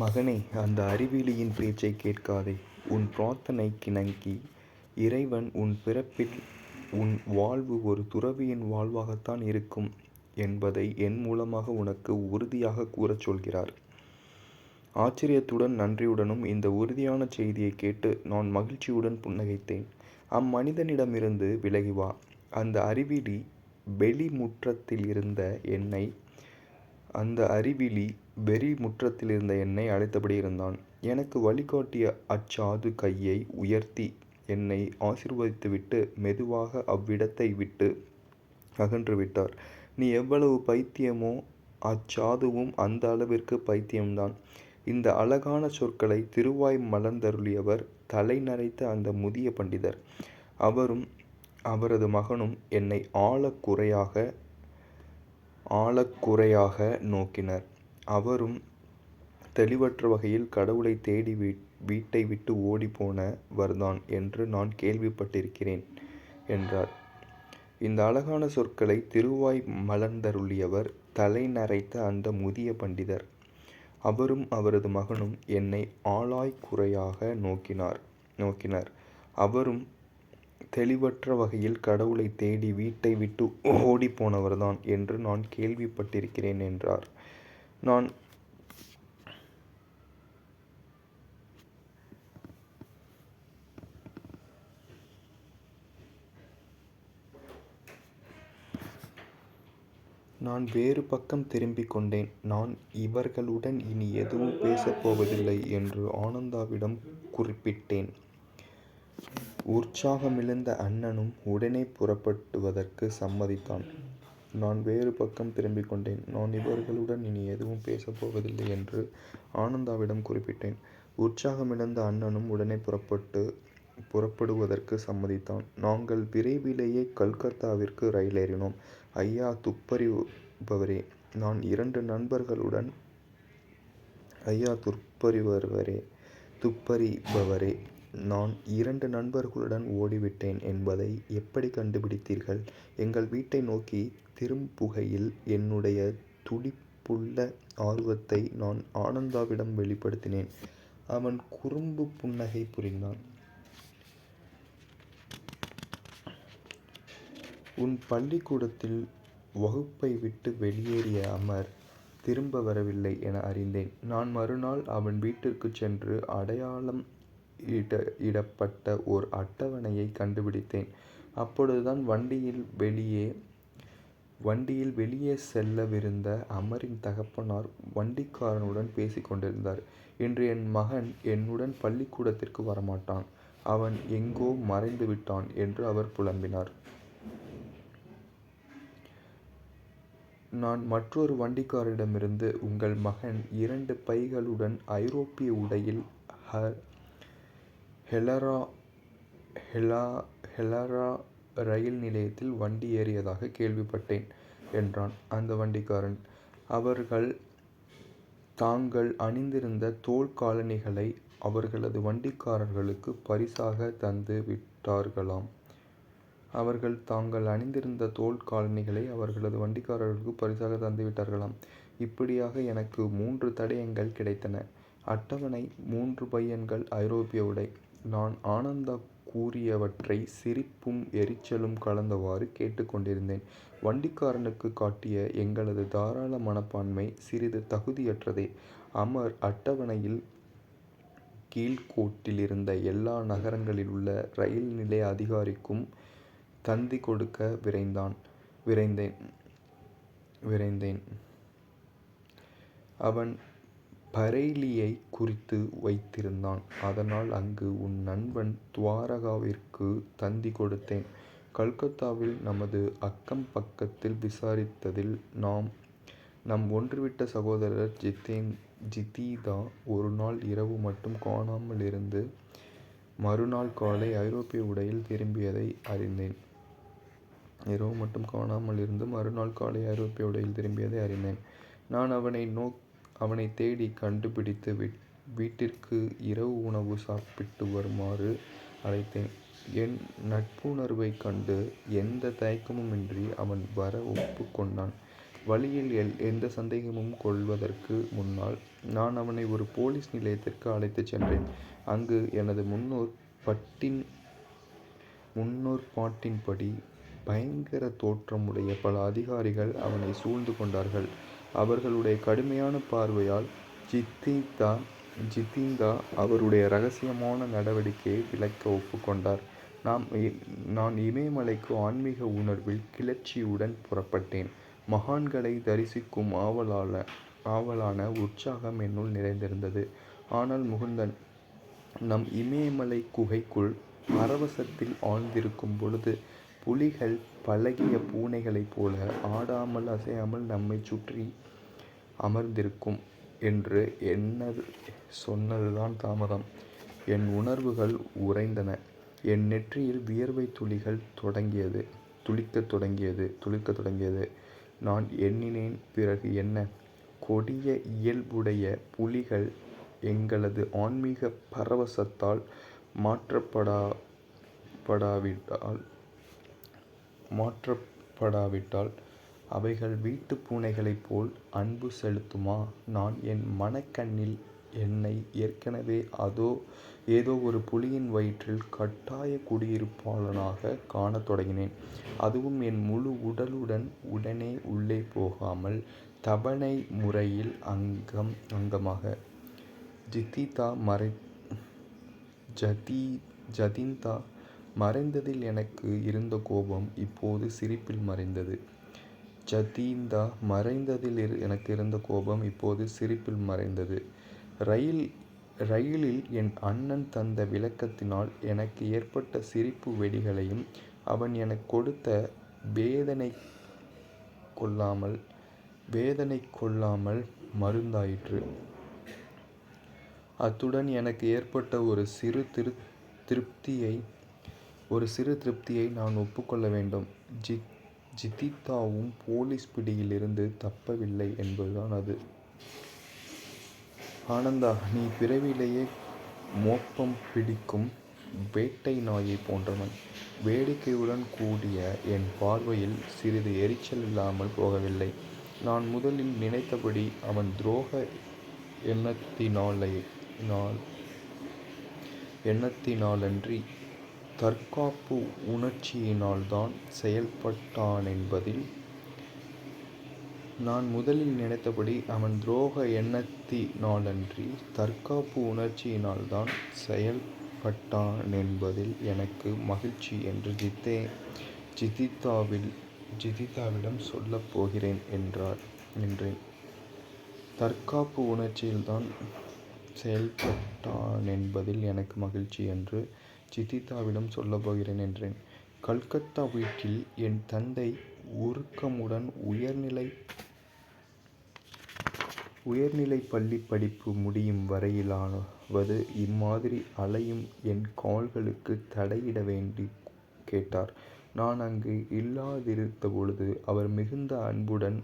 மகனே, அந்த அறிவிலியின் பேச்சைக் கேட்காதே. உன் பிரார்த்தனைக்கிணங்கி இறைவன் உன் பிறப்பில் உன் வாழ்வு ஒரு துறவியின் வாழ்வாகத்தான் இருக்கும் என்பதை என் மூலமாக உனக்கு உறுதியாகக் கூறச் சொல்கிறார். ஆச்சரியத்துடன் நன்றியுடனும் இந்த உறுதியான செய்தியைக் கேட்டு நான் மகிழ்ச்சியுடன் புன்னகைத்தேன். அம்மனிதனிடமிருந்து விலகி வா. அந்த அறிவிலி வெளிமுற்றத்திலிருந்த என்னை அழைத்தபடி இருந்தான். எனக்கு வழிகாட்டிய அச்சாது கையை உயர்த்தி என்னை ஆசீர்வதித்துவிட்டு மெதுவாக அவ்விடத்தை விட்டு அகன்று விட்டார். நீ எவ்வளவு பைத்தியமோ அச்சாதுவும் அந்த அளவிற்கு பைத்தியம்தான். இந்த அழகான சொற்களை திருவாய் மலர்ந்தருளியவர் தலை நரைத்த அந்த முதிய பண்டிதர். அவரும் அவரது மகனும் என்னை ஆழக்குறையாக நோக்கினர். அவரும் தெளிவற்ற வகையில் கடவுளை தேடி வீட்டை விட்டு ஓடிப்போனவர்தான் என்று நான் கேள்விப்பட்டிருக்கிறேன் என்றார். இந்த அழகான சொற்களை திருவாய் மலர்ந்தருளியவர் தலை நரைத்த அந்த முதிய பண்டிதர். அவரும் அவரது மகனும் என்னை ஆழக்குறையாக நோக்கினர். அவரும் தெளிவற்ற வகையில் கடவுளை தேடி வீட்டை விட்டு ஓடிப்போனவர்தான் என்று நான் கேள்விப்பட்டிருக்கிறேன் என்றார். நான் வேறு பக்கம் திரும்பிக் கொண்டேன். நான் இவர்களுடன் இனி எதுவும் பேசப்போவதில்லை என்று ஆனந்தாவிடம் குறிப்பிட்டேன். உற்சாகமிழந்த அண்ணனும் உடனே புறப்படுவதற்கு சம்மதித்தான். நான் வேறு பக்கம் திரும்பிக் கொண்டேன். நான் இவர்களுடன் இனி எதுவும் பேசப்போவதில்லை என்று ஆனந்தாவிடம் குறிப்பிட்டேன். உற்சாகமிழந்த அண்ணனும் உடனே புறப்படுவதற்கு சம்மதித்தான். நாங்கள் விரைவிலேயே கல்கத்தாவிற்கு ரயில் ஏறினோம். ஐயா துப்பறிபவரே, நான் 2 நண்பர்களுடன் ஓடிவிட்டேன் என்பதை எப்படி கண்டுபிடித்தீர்கள்? எங்கள் வீட்டை நோக்கி திரும்புகையில் என்னுடைய துடிப்புள்ள ஆர்வத்தை நான் ஆனந்தாவிடம் வெளிப்படுத்தினேன். அவன் குறும்பு புன்னகை புரிந்தான். உன் பள்ளிக்கூடத்தில் வகுப்பை விட்டு வெளியேறிய அமர் திரும்ப வரவில்லை என அறிந்தேன். நான் மறுநாள் அவன் வீட்டிற்குச் சென்று அடையாளம் இடப்பட்ட ஓர் அட்டவணையை கண்டுபிடித்தேன். அப்பொழுதுதான் வண்டியில் வெளியே செல்லவிருந்த அமரின் தகப்பனார் வண்டிக்காரனுடன் பேசிக் கொண்டிருந்தார். இன்று என் மகன் என்னுடன் பள்ளிக்கூடத்திற்கு வரமாட்டான். அவன் எங்கோ மறைந்து விட்டான் என்று அவர் புலம்பினார். நான் மற்றொரு வண்டிக்காரரிடமிருந்து உங்கள் மகன் 2 பைகளுடன் ஐரோப்பிய உடையில் ஹெலரா ரயில் நிலையத்தில் வண்டி ஏறியதாக கேள்விப்பட்டேன் என்றான் அந்த வண்டிக்காரன். அவர்கள் தாங்கள் அணிந்திருந்த தோல் காலணிகளை அவர்களது வண்டிக்காரர்களுக்கு பரிசாக தந்து விட்டார்களாம். இப்படியாக எனக்கு 3 தடயங்கள் கிடைத்தன. அட்டவணை, 3 பையன்கள், ஐரோப்பிய உடை. நான் ஆனந்தா கூறியவற்றை சிரிப்பும் எரிச்சலும் கலந்தவாறு கேட்டுக்கொண்டிருந்தேன். வண்டிக்காரனுக்கு காட்டிய எங்களது தாராள மனப்பான்மை சிறிது தகுதியற்றதே. அமர் அட்டவணையில் கீழ்க்கோட்டிலிருந்த எல்லா நகரங்களிலுள்ள ரயில் நிலைய அதிகாரிக்கும் தந்தி கொடுக்க விரைந்தேன். அவன் பரேலியை குறித்து வைத்திருந்தான். அதனால் அங்கு உன் நண்பன் துவாரகாவிற்கு தந்தி கொடுத்தேன். கல்கத்தாவில் நமது அக்கம் பக்கத்தில் விசாரித்ததில் நம் ஒன்றுவிட்ட சகோதரர் ஜிதீதா ஒரு நாள் இரவு மட்டும் காணாமல் இருந்து மறுநாள் காலை ஐரோப்பிய உடையில் திரும்பியதை அறிந்தேன். நான் அவனை தேடி கண்டுபிடித்து வீட்டிற்கு இரவு உணவு சாப்பிட்டு வருமாறு அழைத்தேன். என் நட்புணர்வைக் கண்டு எந்த தயக்கமுமின்றி அவன் வர ஒப்புக்கொண்டான். வழியில் எந்த சந்தேகமும் கொள்வதற்கு முன்னால் நான் அவனை ஒரு போலீஸ் நிலையத்திற்கு அழைத்துச் சென்றேன். அங்கு எனது முன்னோர்பாட்டின்படி பயங்கர தோற்றமுடைய பல அதிகாரிகள் அவனை சூழ்ந்து கொண்டார்கள். அவர்களுடைய கடுமையான பார்வையால் ஜிதீந்தா அவருடைய இரகசியமான நடவடிக்கையை விளக்க ஒப்புக்கொண்டார். நான் இமயமலைக்கு ஆன்மீக உணர்வில் கிளர்ச்சியுடன் புறப்பட்டேன். மகான்களை தரிசிக்கும் ஆவலான உற்சாகம் என்னுள் நிறைந்திருந்தது. ஆனால் முகுந்தன், நம் இமயமலை குகைக்குள் பரவசத்தில் ஆழ்ந்திருக்கும் பொழுது புலிகள் பழகிய பூனைகளைப் போல ஆடாமல் அசையாமல் நம்மைச் சுற்றி அமர்ந்திருக்கும் என்று சொன்னதுதான் தாமதம். என் உணர்வுகள் உறைந்தன. என் நெற்றியில் வியர்வை துளிகள் துளிக்கத் தொடங்கியது. நான் எண்ணினேன், பிறகு என்ன? கொடிய இயல்புடைய புலிகள் எங்களது ஆன்மீக பரவசத்தால் மாற்றப்படாவிட்டால் அவைகள் வீட்டுப் பூனைகளைப் போல் அன்பு செலுத்துமா? நான் என் மனக்கண்ணில் என்னை ஏற்கனவே ஏதோ ஒரு புலியின் வயிற்றில் கட்டாய குடியிருப்பாளனாக காணத் தொடங்கினேன். அதுவும் என் முழு உடலுடன் உடனே உள்ளே போகாமல் தவணை முறையில் அங்கமாக. ஜதீந்தா மறைந்ததில் எனக்கு இருந்த கோபம் இப்போது சிரிப்பில் மறைந்தது. ரயிலில் என் அண்ணன் தந்த விளக்கத்தினால் எனக்கு ஏற்பட்ட சிரிப்பு வெடிகளையும் அவன் எனக்குக் கொடுத்த வேதனை கொள்ளாமல் மருந்தாயிற்று. அத்துடன் எனக்கு ஏற்பட்ட ஒரு சிறு திருப்தியை நான் ஒப்புக்கொள்ள வேண்டும். ஜிதீந்தாவும் போலீஸ் பிடியிலிருந்து தப்பவில்லை என்பதுதான் அது. ஆனந்தா, நீ பிறவியிலேயே மோப்பம் பிடிக்கும் வேட்டை நாயைப் போன்றவன். வேடிக்கையுடன் கூடிய என் பார்வையில் சிறிது எரிச்சல் இல்லாமல் போகவில்லை. நான் முதலில் நினைத்தபடி அவன் துரோக எண்ணத்தினாலன்றி தற்காப்பு உணர்ச்சியினால்தான் செயல்பட்டானென்பதில் எனக்கு மகிழ்ச்சி என்று ஜிதீந்தாவிடம் சொல்லப் போகிறேன் என்றேன். தற்காப்பு உணர்ச்சியில்தான் செயல்பட்டானென்பதில் எனக்கு மகிழ்ச்சி என்று ஜிதீந்தாவிடம் சொல்லப் போகிறேன் என்றேன். கல்கத்தா வீட்டில் என் தந்தை உருக்கமுடன் உயர்நிலைப் பள்ளிப் படிப்பு முடியும் வரையிலாவது இம்மாதிரி அலையும் என் கால்களுக்குத் தடையிட வேண்டிக் கேட்டார். நான் அங்கு இல்லாதிருந்தபொழுது அவர் மிகுந்த அன்புடன்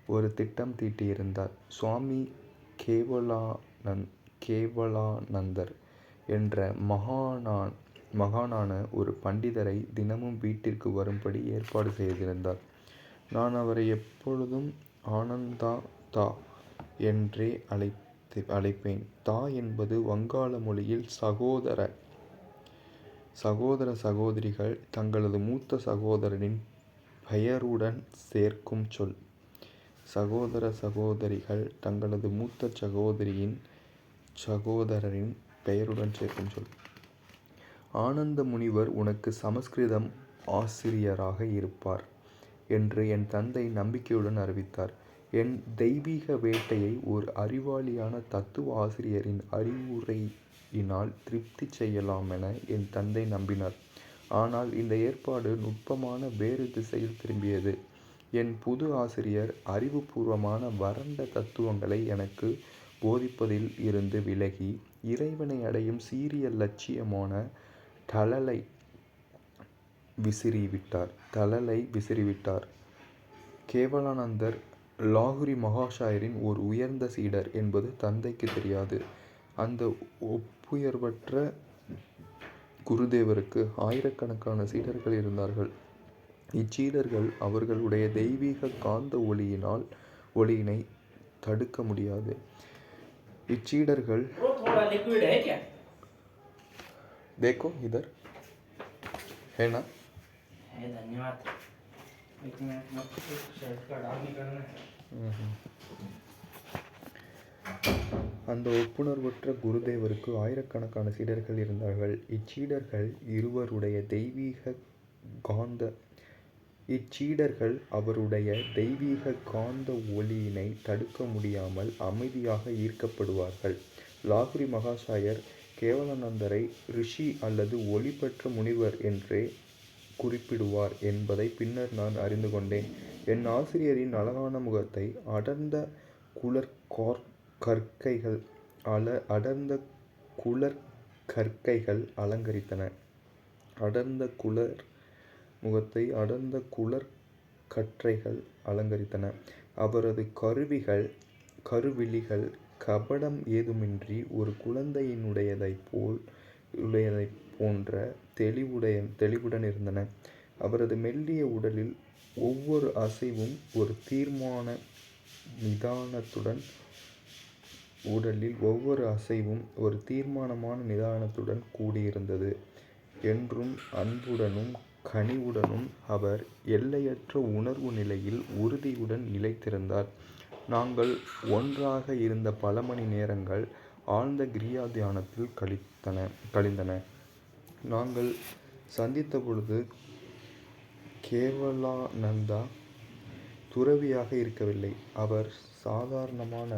ஒரு திட்டம் தீட்டியிருந்தார். சுவாமி கேவலானந்தர் என்ற மகானான ஒரு பண்டிதரை தினமும் வீட்டிற்கு வரும்படி ஏற்பாடு செய்திருந்தார். நான் அவரை எப்பொழுதும் ஆனந்தா தா என்றே அழைப்பேன். தா என்பது வங்காள மொழியில் சகோதர சகோதரிகள் தங்களது மூத்த சகோதரனின் பெயருடன் சேர்க்கும் சொல். ஆனந்த முனிவர் உனக்கு சமஸ்கிருதம் ஆசிரியராக இருப்பார் என்று என் தந்தை நம்பிக்கையுடன் அறிவித்தார். என் தெய்வீக வேட்டையை ஓர் அறிவாளியான தத்துவ ஆசிரியரின் அறிவுரையினால் திருப்தி செய்யலாமென என் தந்தை நம்பினார். ஆனால் இந்த ஏற்பாடு நுட்பமான வேறு திசையில் திரும்பியது. என் புது ஆசிரியர் அறிவுபூர்வமான வறண்ட தத்துவங்களை எனக்கு போதிப்பதில் இருந்து விலகி இறைவனை அடையும் சீரிய லட்சியமான தழலை விசிறிவிட்டார். கேவலானந்தர் லாகிரி மகாஷயரின் ஓர் உயர்ந்த சீடர் என்பது தந்தைக்கு தெரியாது. அந்த ஒப்புயர்வற்ற குருதேவருக்கு ஆயிரக்கணக்கான சீடர்கள் இருந்தார்கள். இச்சீடர்கள் அவர்களுடைய தெய்வீக காந்த ஒளியினை தடுக்க முடியாது. இச்சீடர்கள் देखो इधर है ना. धन्यवाद. அந்த ஒப்புணர்வற்ற குருதேவருக்கு ஆயிரக்கணக்கான சீடர்கள் இருந்தார்கள். இச்சீடர்கள் அவருடைய தெய்வீக காந்த ஒளியினை தடுக்க முடியாமல் அமைதியாக ஈர்க்கப்படுவார்கள். லாகுரி மகாசாயர் கேவலானந்தரை ரிஷி அல்லது ஒளி பெற்ற முனிவர் என்றே குறிப்பிடுவார் என்பதை பின்னர் நான் அறிந்து கொண்டேன். என் ஆசிரியரின் அழகான முகத்தை அடர்ந்த குளற்கற்கைகள் அலங்கரித்தன. அவரது கருவிழிகள் கபடம் ஏதுமின்றி ஒரு குழந்தையினுடையதைப் போன்ற தெளிவுடன் இருந்தன. அவரது மெல்லிய உடலில் ஒவ்வொரு அசைவும் ஒரு தீர்மான நிதானத்துடன் கூடியிருந்தது. என்றும் அன்புடனும் கனிவுடனும் அவர் எல்லையற்ற உணர்வு நிலையில் உறுதியுடன் நிலைத்திருந்தார். நாங்கள் ஒன்றாக இருந்த பல மணி நேரங்கள் ஆழ்ந்த கிரியா தியானத்தில் கழிந்தன. நாங்கள் சந்தித்தபொழுது கேவலானந்தா துறவியாக இருக்கவில்லை. அவர் சாதாரணமான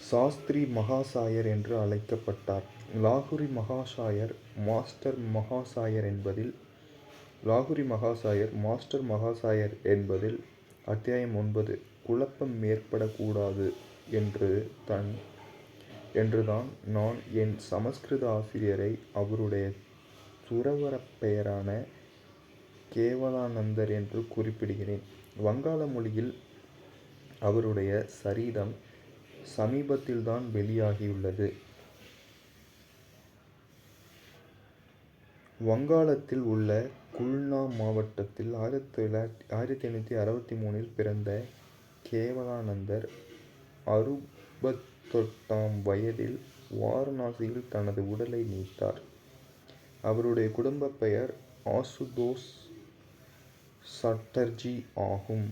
சாஸ்திரி மகாசாயர் என்று அழைக்கப்பட்டார். லாகுரி மகாசாயர் மாஸ்டர் மகாசாயர் என்பதில் அத்தியாயம் 9 குழப்பம் ஏற்படக்கூடாது என்றுதான் நான் என் சமஸ்கிருத ஆசிரியரை அவருடைய துறவறப் பெயரான கேவலானந்தர் என்று குறிப்பிடுகிறேன். வங்காள மொழியில் அவருடைய சரிதம் சமீபத்தில்தான் வெளியாகியுள்ளது. வங்காளத்தில் உள்ள குல்னா மாவட்டத்தில் 1863 பிறந்த கேவலானந்தர் 68ஆம் வயதில் வாரணாசியில் தனது உடலை நீத்தார். அவருடைய குடும்ப பெயர் ஆசுதோஷ் சட்டர்ஜி ஆகும்.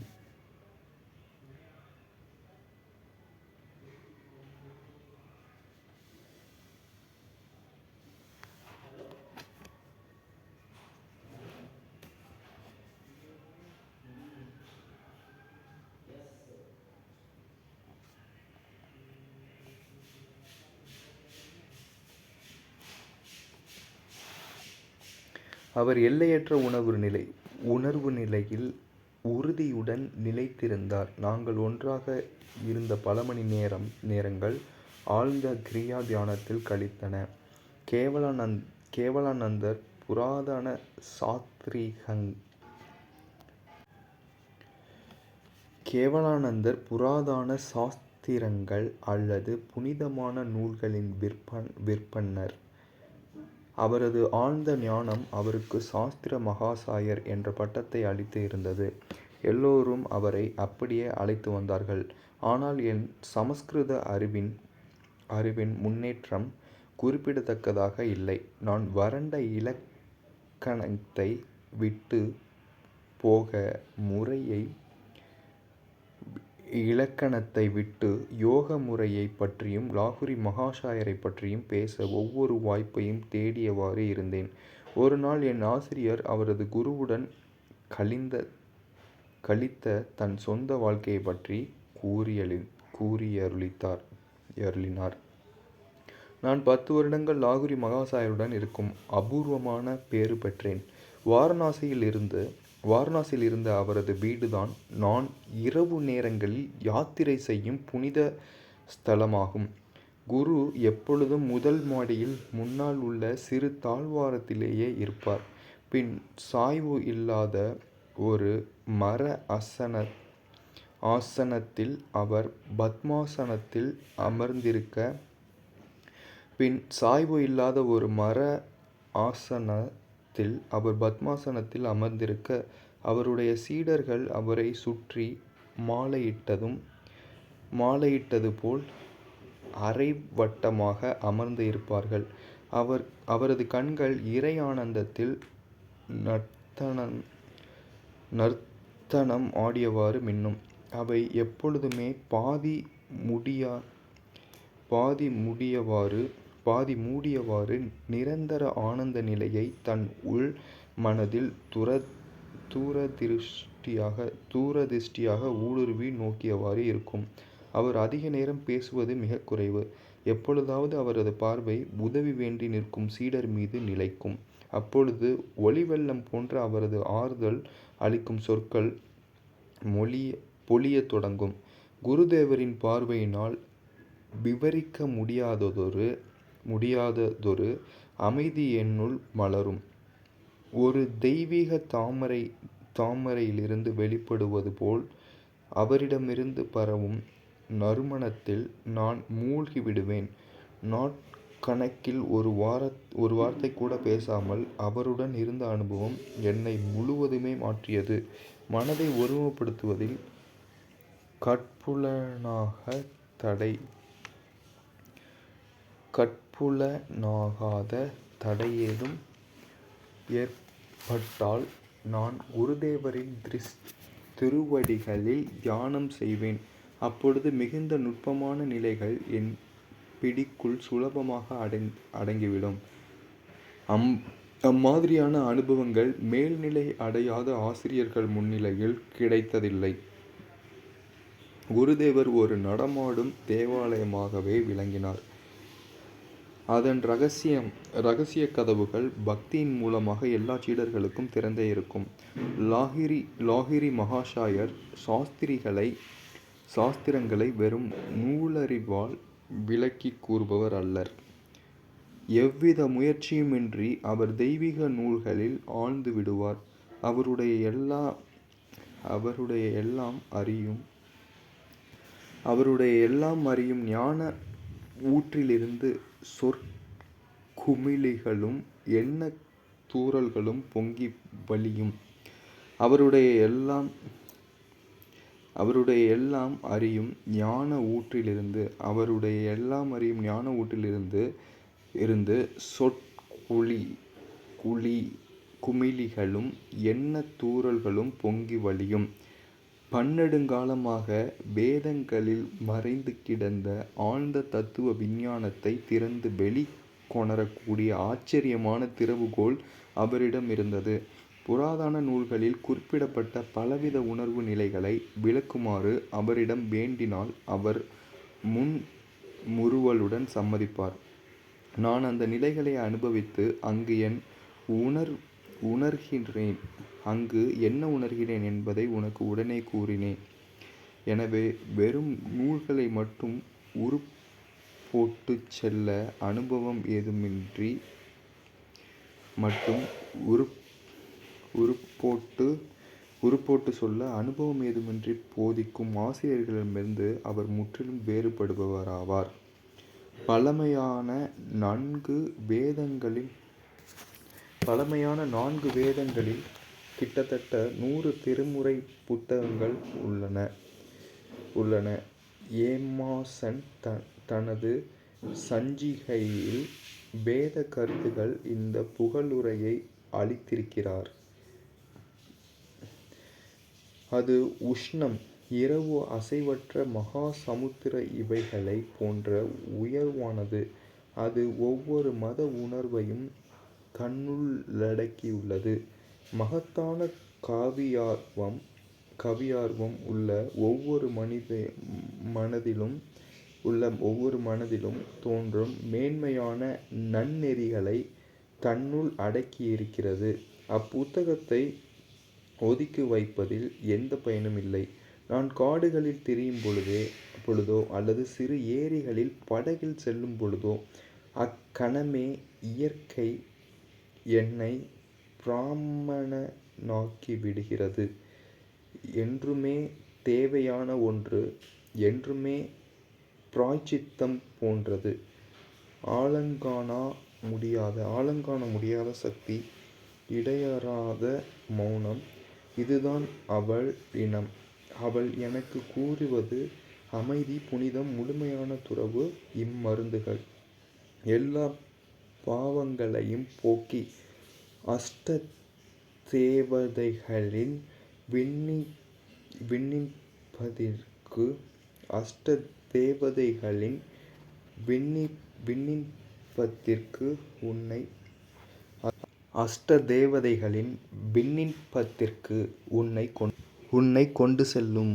அவர் எல்லையற்ற உணர்வு நிலையில் உறுதியுடன் நிலைத்திருந்தார். நாங்கள் ஒன்றாக இருந்த பல மணி நேரங்கள் ஆழ்ந்த கிரியா தியானத்தில் கழித்தன. கேவலானந்தர் புராதன சாஸ்திரங்கள் அல்லது புனிதமான நூல்களின் விற்பன்னர். அவரது ஆழ்ந்த ஞானம் அவருக்கு சாஸ்திர மகாசாயர் என்ற பட்டத்தை அளித்து இருந்தது. எல்லோரும் அவரை அப்படியே அழைத்து வந்தார்கள். ஆனால் என் சமஸ்கிருத அறிவின் முன்னேற்றம் குறிப்பிடத்தக்கதாக இல்லை. நான் வறண்ட இலக்கணத்தை விட்டு யோக முறையைப் பற்றியும் லாகுரி மகாசாயரைப் பற்றியும் பேச ஒவ்வொரு வாய்ப்பையும் தேடியவாறு இருந்தேன். ஒரு நாள் என் ஆசிரியர் அவரது குருவுடன் கழித்த தன் சொந்த வாழ்க்கையைப் பற்றி கூறியருளினார். நான் 10 வருடங்கள் லாகுரி மகாசாயருடன் இருக்கும் அபூர்வமான பேறு பெற்றேன். வாரணாசியில் இருந்த அவரது வீடுதான் நான் இரவு நேரங்களில் யாத்திரை செய்யும் புனித ஸ்தலமாகும். குரு எப்பொழுதும் முதல் மாடியில் முன்னால் உள்ள சிறு தாழ்வாரத்திலேயே இருப்பார். பின் சாய்வு இல்லாத ஒரு மர ஆசனத்தில் அவர் பத்மாசனத்தில் அமர்ந்திருக்க அவர் பத்மாசனத்தில் அமர்ந்திருக்க, அவருடைய சீடர்கள் அவரை சுற்றி மாலையிட்டது போல் அரைவட்டமாக அமர்ந்து இருப்பார்கள். அவரது கண்கள் இறை ஆனந்தத்தில் நர்த்தனம் ஆடியவாறு மின்னும். அவை எப்பொழுதுமே பாதி மூடியவாறு நிரந்தர ஆனந்த நிலையை தன் உள் மனதில் தூரதிருஷ்டியாக ஊடுருவி நோக்கியவாறு இருக்கும். அவர் அதிக நேரம் பேசுவது மிகக் குறைவு. எப்பொழுதாவது அவரது பார்வை உதவி வேண்டி நிற்கும் சீடர் மீது நிலைக்கும். அப்பொழுது ஒளிவெள்ளம் போன்ற அவரது ஆறுதல் அளிக்கும் சொற்கள் பொழியத் தொடங்கும். குருதேவரின் பார்வையினால் விவரிக்க முடியாததொரு அமைதி என்னுள் மலரும். ஒரு தெய்வீக தாமரையிலிருந்து வெளிப்படுவது போல் அவரிடமிருந்து பரவும் நறுமணத்தில் நான் மூழ்கி விடுவேன். நாட்கணக்கில் ஒரு வார்த்தை கூட பேசாமல் அவருடன் இருந்த அனுபவம் என்னை முழுவதுமே மாற்றியது. மனதை ஒருமுகப்படுத்துவதில் கட்புலனாகாத தடையேதும் ஏற்பட்டால் நான் குருதேவரின் திருவடிகளில் தியானம் செய்வேன். அப்பொழுது மிகுந்த நுட்பமான நிலைகள் என் பிடிக்குள் சுலபமாக அடங்கிவிடும். அம்மாதிரியான அனுபவங்கள் மேல்நிலை அடையாத ஆசிரியர்கள் முன்னிலையில் கிடைத்ததில்லை. குருதேவர் ஒரு நடமாடும் தேவாலயமாகவே விளங்கினார். அதன் இரகசிய கதவுகள் பக்தியின் மூலமாக எல்லா சீடர்களுக்கும் திறந்தே இருக்கும். லாகிரி மகாஷயர் சாஸ்திரங்களை வெறும் நூலறிவால் விளக்கிக் கூறுபவர் அல்லர். எவ்வித முயற்சியுமின்றி அவர் தெய்வீக நூல்களில் ஆழ்ந்து விடுவார். அவருடைய எல்லாம் அறியும் ஞான ஊற்றிலிருந்து சொற்குமிழிகளும் எண்ணத் தூறல்களும் பொங்கி வழியும். அவருடைய எல்லாம் அறியும் ஞான ஊற்றிலிருந்து குமிழிகளும் எண்ணத் தூறல்களும் பொங்கி வழியும். பன்னெடுங்காலமாக வேதங்களில் மறைந்து கிடந்த ஆழ்ந்த தத்துவ விஞ்ஞானத்தை திறந்து வெளிக்கொணரக்கூடிய ஆச்சரியமான திறவுகோல் அவரிடம் இருந்தது. புராதன நூல்களில் குறிப்பிடப்பட்ட பலவித உணர்வு நிலைகளை விளக்குமாறு அவரிடம் வேண்டினால் அவர் முன்முறுவலுடன் சம்மதிப்பார். நான் அந்த நிலைகளை அனுபவித்து அங்கு என்ன உணர்கிறேன் என்பதை உனக்கு உடனே கூறினேன். எனவே வெறும் நூல்களை மட்டும் உருப்போட்டுச் சொல்ல அனுபவம் ஏதுமின்றி போதிக்கும் ஆசிரியர்களிடமிருந்து அவர் முற்றிலும் வேறுபடுபவராவார். பழமையான 4 வேதங்களில் கிட்டத்தட்ட 100 திருமுறை புத்தகங்கள் உள்ளன. எமாசன் தனது சஞ்சிகையில் வேத கருத்துகள் இந்த புகழுரையை அளித்திருக்கிறார். அது உஷ்ணம், இரவு, அசைவற்ற மகா சமுத்திர இவைகளை போன்ற உயர்வானது. அது ஒவ்வொரு மத உணர்வையும் தன்னுள்ளடக்கியுள்ளது. மகத்தான கவியார்வம் உள்ள ஒவ்வொரு மனதிலும் தோன்றும் மேன்மையான நன்னெறிகளை தன்னுள் அடக்கியிருக்கிறது. அப்புத்தகத்தை ஒதுக்கி வைப்பதில் எந்த பயனும் இல்லை. நான் காடுகளில் திரியும் பொழுதோ அல்லது சிறு ஏரிகளில் படகில் செல்லும் பொழுதோ அக்கணமே இயற்கை என்னை பிராமணனாக்கிவிடுகிறது. என்றுமே தேவையான ஒன்று, என்றுமே பிராயச்சித்தம் போன்றது. ஆழங்காண முடியாத சக்தி இடையறாத மௌனம். இதுதான் அவள் இனம். அவள் எனக்குக் கூறுவது அமைதி, புனிதம், முழுமையான துறவு. இம்மருந்துகள் எல்லாப் பாவங்களையும் போக்கி அஷ்ட தேவதைகளின் விண்ணப்பத்திற்கு உன்னைக் கொண்டு செல்லும்.